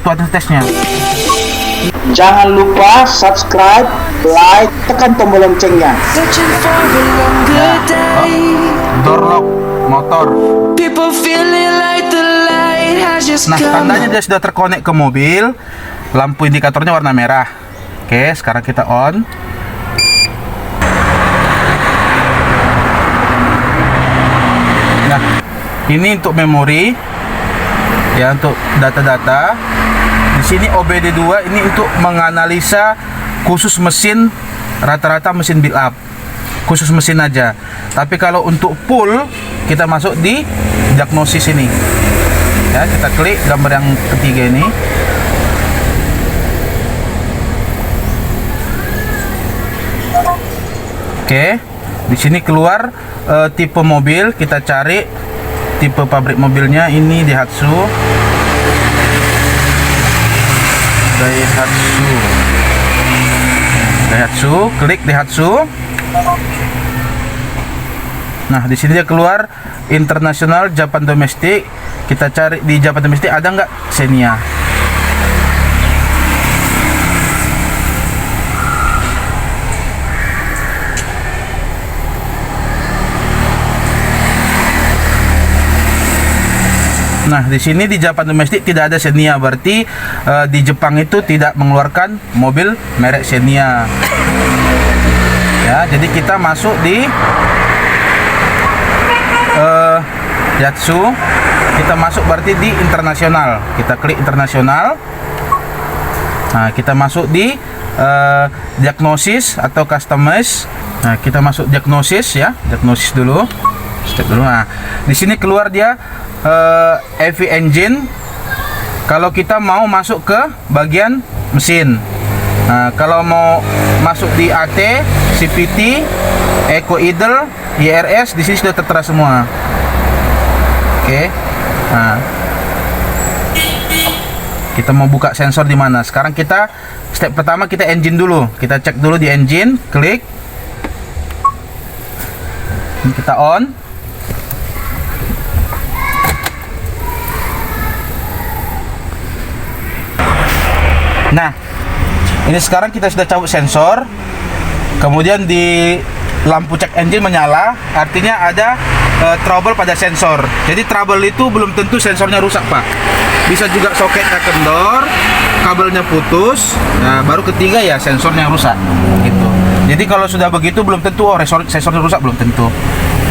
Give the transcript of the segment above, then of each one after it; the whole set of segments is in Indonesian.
tesnya. Jangan lupa subscribe, like, tekan tombol loncengnya. Door lock motor. Nah, tandanya dia sudah terkonek ke mobil. Lampu indikatornya warna merah. Oke, sekarang kita on. Nah, ini untuk memori, ya, untuk data-data. Di sini OBD2 ini untuk menganalisa khusus mesin, rata-rata mesin build up, khusus mesin aja. Tapi kalau untuk full, kita masuk di diagnosis ini. Ya, kita klik gambar yang ketiga ini. Oke, di sini keluar tipe mobil. Kita cari tipe pabrik mobilnya. Ini Daihatsu. Klik Daihatsu. Nah, di sini dia keluar internasional, Japan domestik. Kita cari di Japan domestik ada nggak Xenia. Nah, di sini di Japan domestik tidak ada Xenia, berarti di Jepang itu tidak mengeluarkan mobil merek Xenia. Ya, jadi kita masuk di Daihatsu. Kita masuk berarti di internasional. Kita klik internasional. Nah, kita masuk di diagnosis atau customize. Nah, kita masuk diagnosis ya, diagnosis dulu. Step dulu. Nah, di sini keluar dia EV engine. Kalau kita mau masuk ke bagian mesin. Nah, kalau mau masuk di AT, CVT, Eco Idle, IRS, di sini sudah tertera semua. Oke. Nah, kita mau buka sensor di mana? Sekarang kita step pertama kita engine dulu. Kita cek dulu di engine, klik. Ini kita on. Nah, ini sekarang kita sudah cabut sensor. Kemudian di lampu cek engine menyala, artinya ada trouble pada sensor. Jadi trouble itu belum tentu sensornya rusak, Pak. Bisa juga soketnya kendor, kabelnya putus. Nah, baru ketiga ya sensornya rusak. Gitu. Jadi kalau sudah begitu belum tentu sensornya rusak, belum tentu.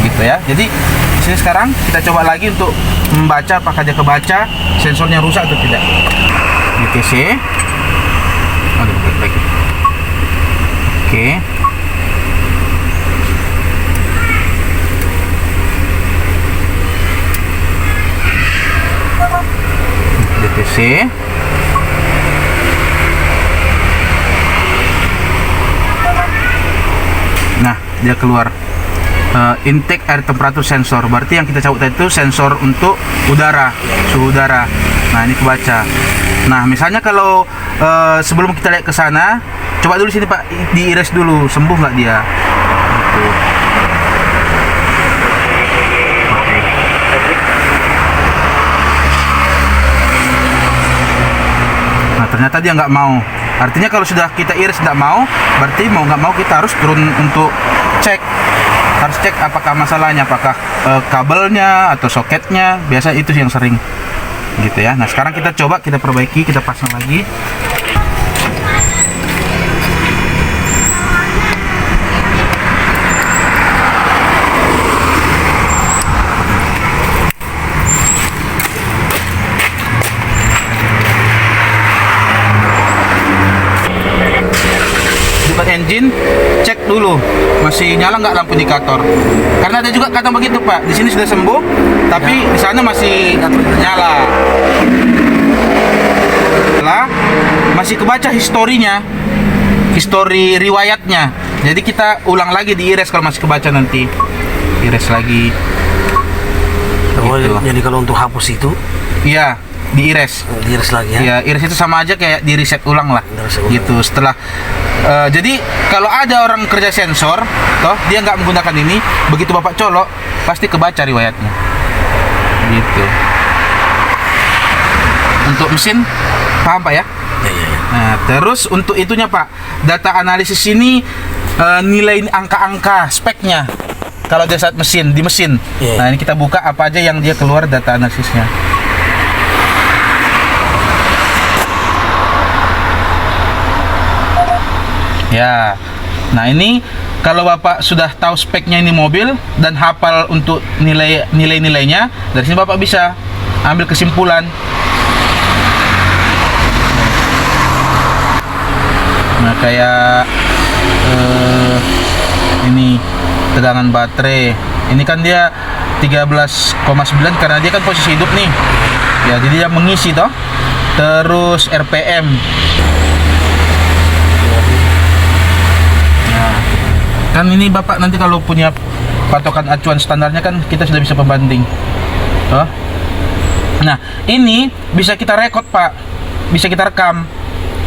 Gitu ya. Jadi di sini sekarang kita coba lagi untuk membaca apakah dia kebaca sensornya rusak atau tidak. DTC. Aduh, baik. Oke. DTC. Nah, dia keluar intake air temperature sensor. Berarti yang kita cabut tadi itu sensor untuk udara, suhu udara. Nah, ini kebaca. Nah, misalnya kalau sebelum kita lihat ke sana, coba dulu sini Pak, diiris dulu, sembuh nggak dia? Gitu. Nah, ternyata dia nggak mau. Artinya kalau sudah kita iris nggak mau, berarti mau nggak mau kita harus turun untuk cek. Harus cek apakah masalahnya, apakah kabelnya atau soketnya. Biasa itu yang sering. Gitu ya. Nah, sekarang kita coba kita perbaiki, kita pasang lagi. Buka engine, cek dulu masih nyala nggak lampu indikator. Karena ada juga kata begitu Pak, di sini sudah sembuh, tapi di sana masih nyala. Masih kebaca historinya, histori riwayatnya. Jadi kita ulang lagi di iris kalau masih kebaca nanti. Iris lagi. Oh, Gitu. jadi kalau untuk hapus itu, Iya, diiris. diiris lagi ya. Ya, iris itu sama aja kayak di reset ulang lah. Reset ulang. Gitu. Setelah jadi kalau ada orang kerja sensor, toh dia nggak menggunakan ini, begitu Bapak colok pasti kebaca riwayatnya. Gitu. Untuk mesin Paham Pak ya? Ya, ya, ya. Nah, terus untuk itunya Pak, data analisis ini nilai angka-angka speknya. Kalau dia saat mesin di mesin. Iya. Nah, ini kita buka apa aja yang dia keluar data analisisnya. Ya. Nah, ini kalau Bapak sudah tahu speknya ini mobil dan hafal untuk nilainya, dari sini Bapak bisa ambil kesimpulan. Nah, kayak ini tegangan baterai. Ini kan dia 13,9 karena dia kan posisi hidup nih. Ya, jadi dia mengisi toh. Terus RPM. Nah, kan ini Bapak nanti kalau punya patokan acuan standarnya kan kita sudah bisa pembanding. Toh. Nah, ini bisa kita rekod Pak. Bisa kita rekam.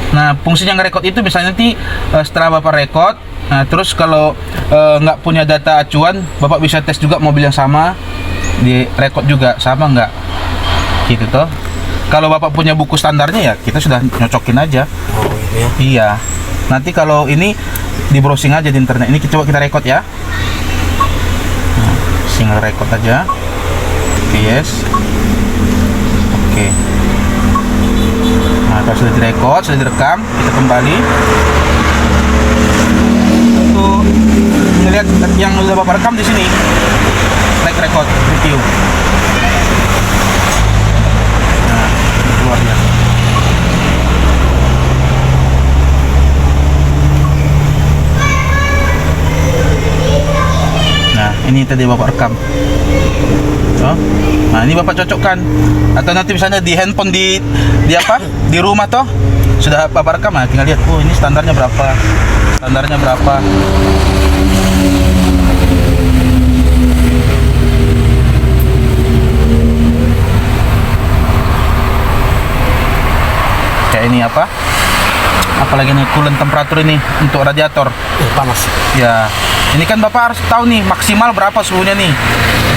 Nah, fungsinya ngerekod itu misalnya nanti setelah Bapak rekod, nah terus kalau nggak punya data acuan, Bapak bisa tes juga mobil yang sama, direkod juga sama nggak, gitu toh. Kalau Bapak punya buku standarnya ya kita sudah nyocokin aja. Oh, gitu ya. Iya. Nanti kalau ini di browsing aja di internet. Ini coba kita rekod ya. Nah, single rekod aja. Oke, yes. Oke. Nah, kalau sudah direkod, sudah direkam, kita kembali untuk melihat yang sudah Bapak rekam di sini. Like record, review. Nah, keluar dia. Nah, ini tadi Bapak rekam. Oh. Nah, ini Bapak cocokkan. Atau nanti misalnya di handphone di apa? Di rumah toh sudah Bapak rekam, nah tinggal lihat, oh ini standarnya berapa. Standarnya berapa. Kayak ini apa? Apalagi nih coolant temperatur ini untuk radiator. Panas. Ya, ini kan Bapak harus tahu nih maksimal berapa suhunya nih.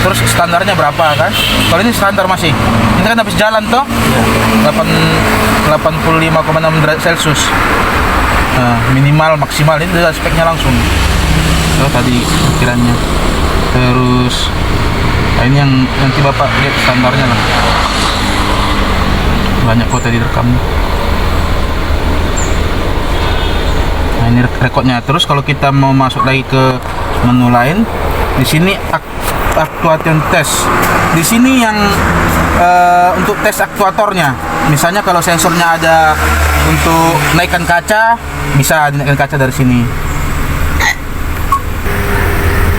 Terus standarnya berapa kan? Kalau ini standar masih. Ini kan habis jalan toh? Ya. 85,6 derajat Celcius. Nah, minimal maksimal ini udah speknya langsung. So, tadi ukirannya. Terus nah ini yang nanti Bapak lihat standarnya lah. Banyak kok tadi direkam. Nah, ini rekodnya. Terus kalau kita mau masuk lagi ke menu lain, di sini actuation test. Di sini yang untuk tes aktuatornya. Misalnya kalau sensornya ada untuk naikkan kaca, bisa dinaikkan kaca dari sini.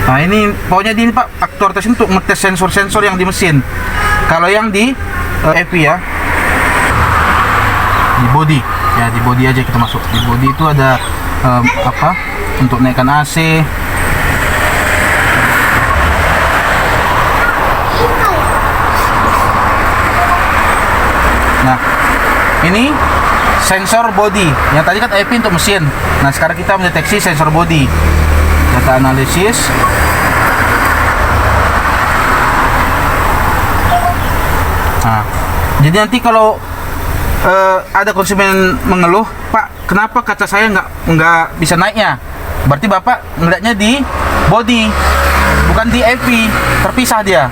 Nah, ini pokoknya di ini Pak, aktuator tes untuk ngetes sensor-sensor yang di mesin. Kalau yang di EV ya, di body. Ya, di body aja kita masuk. Di body itu ada apa? Untuk naikkan AC. Nah, ini sensor body. Yang tadi kan EP untuk mesin. Nah, sekarang kita mendeteksi sensor body. Data analisis. Nah, jadi nanti kalau ada konsumen mengeluh, Pak, kenapa kaca saya nggak bisa naiknya? Berarti Bapak ngeliatnya di body, bukan di EP, terpisah dia.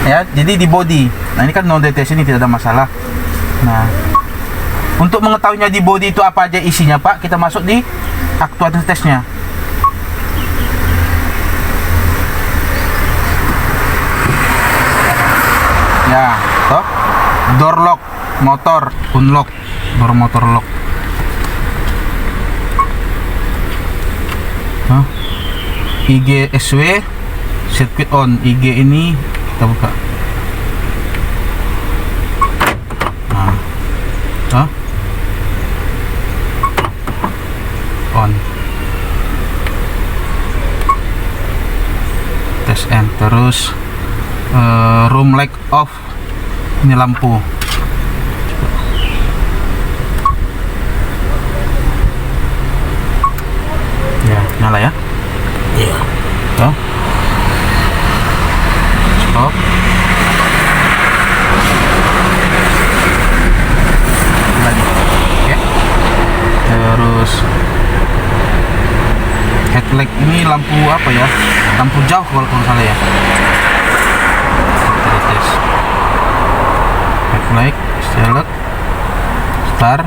Ya, jadi di body. Nah, ini kan non deteksi, ini tidak ada masalah. Nah, untuk mengetahuinya di body itu apa aja isinya Pak, kita masuk di actuator testnya. Ya, toh, door lock, motor, unlock, door motor lock. IG SW, circuit on. IG ini kita buka. Nah, on. Tes N. Terus room light off. Ini lampu. Ya, nyala ya. Iya. Tuh. Stop. Lagi. Backlight ini lampu apa ya? Lampu jauh kalau nggak salah ya. Kita tes. Backlight, select, start.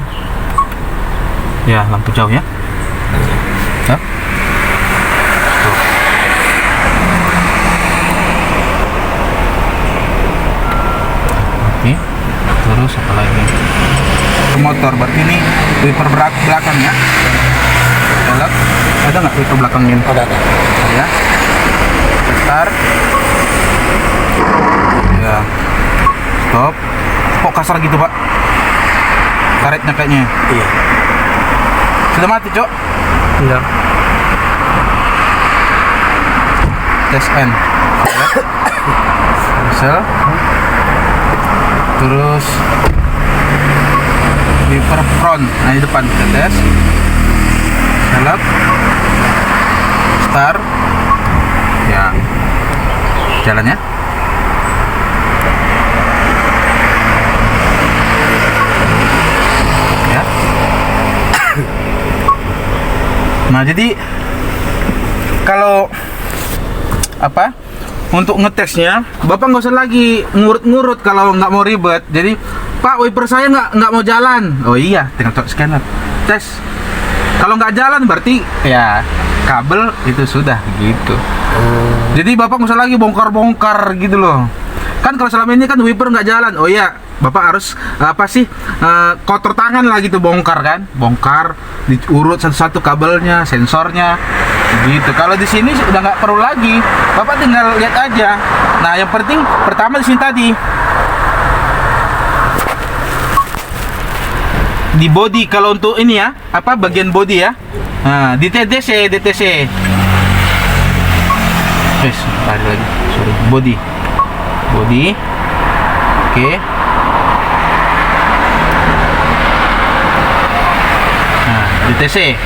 Ya, lampu jauh ya. Stop. Oke. Terus apa lagi? Motor berarti ini wiper belakang ya. Select. Ada nggak wiper belakangnya? Ada. Ya. Start. Ya. Stop. Kok kasar gitu, Pak? Karetnya kayaknya. Iya. Sudah mati, Cok? Iya. Tes N. Cancel. Terus wiper front. Nah, di depan kita tes. Select. Start. Ya. Jalan ya. Ya. Nah, jadi kalau apa? Untuk ngetesnya, Bapak nggak usah lagi ngurut-ngurut kalau nggak mau ribet. Jadi, Pak, wiper saya nggak mau jalan. Oh iya, tinggal cok scanner. Tes. Kalau nggak jalan berarti ya kabel itu sudah gitu. Jadi Bapak nggak usah lagi bongkar-bongkar gitu loh. Kan kalau selama ini kan wiper nggak jalan. Oh iya, Bapak harus apa sih kotor tangan lah gitu, bongkar kan, bongkar, diurut satu-satu kabelnya, sensornya, gitu. Kalau di sini udah nggak perlu lagi, Bapak tinggal lihat aja. Nah, yang penting pertama di sini tadi di body, kalau untuk ini ya, apa bagian body ya, nah di DTC. Lari lagi, sorry, body, oke. DTC.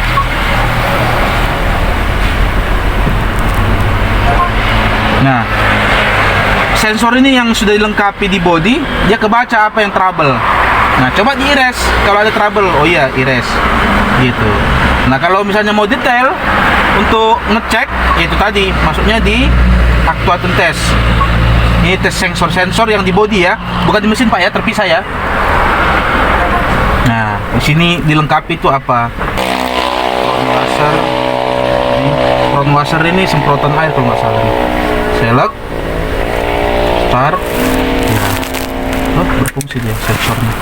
Nah, sensor ini yang sudah dilengkapi di body, dia kebaca apa yang trouble. Nah, coba di erase kalau ada trouble. Oh iya, erase. Gitu. Nah, kalau misalnya mau detail untuk ngecek, itu tadi, masuknya di actuator test. Ini tes sensor yang di body ya, bukan di mesin Pak ya, terpisah ya. Nah, di sini dilengkapi itu apa? Front washer ini semprotan air kalau nggak salah. Select, start, ya, berfungsi dia sensornya.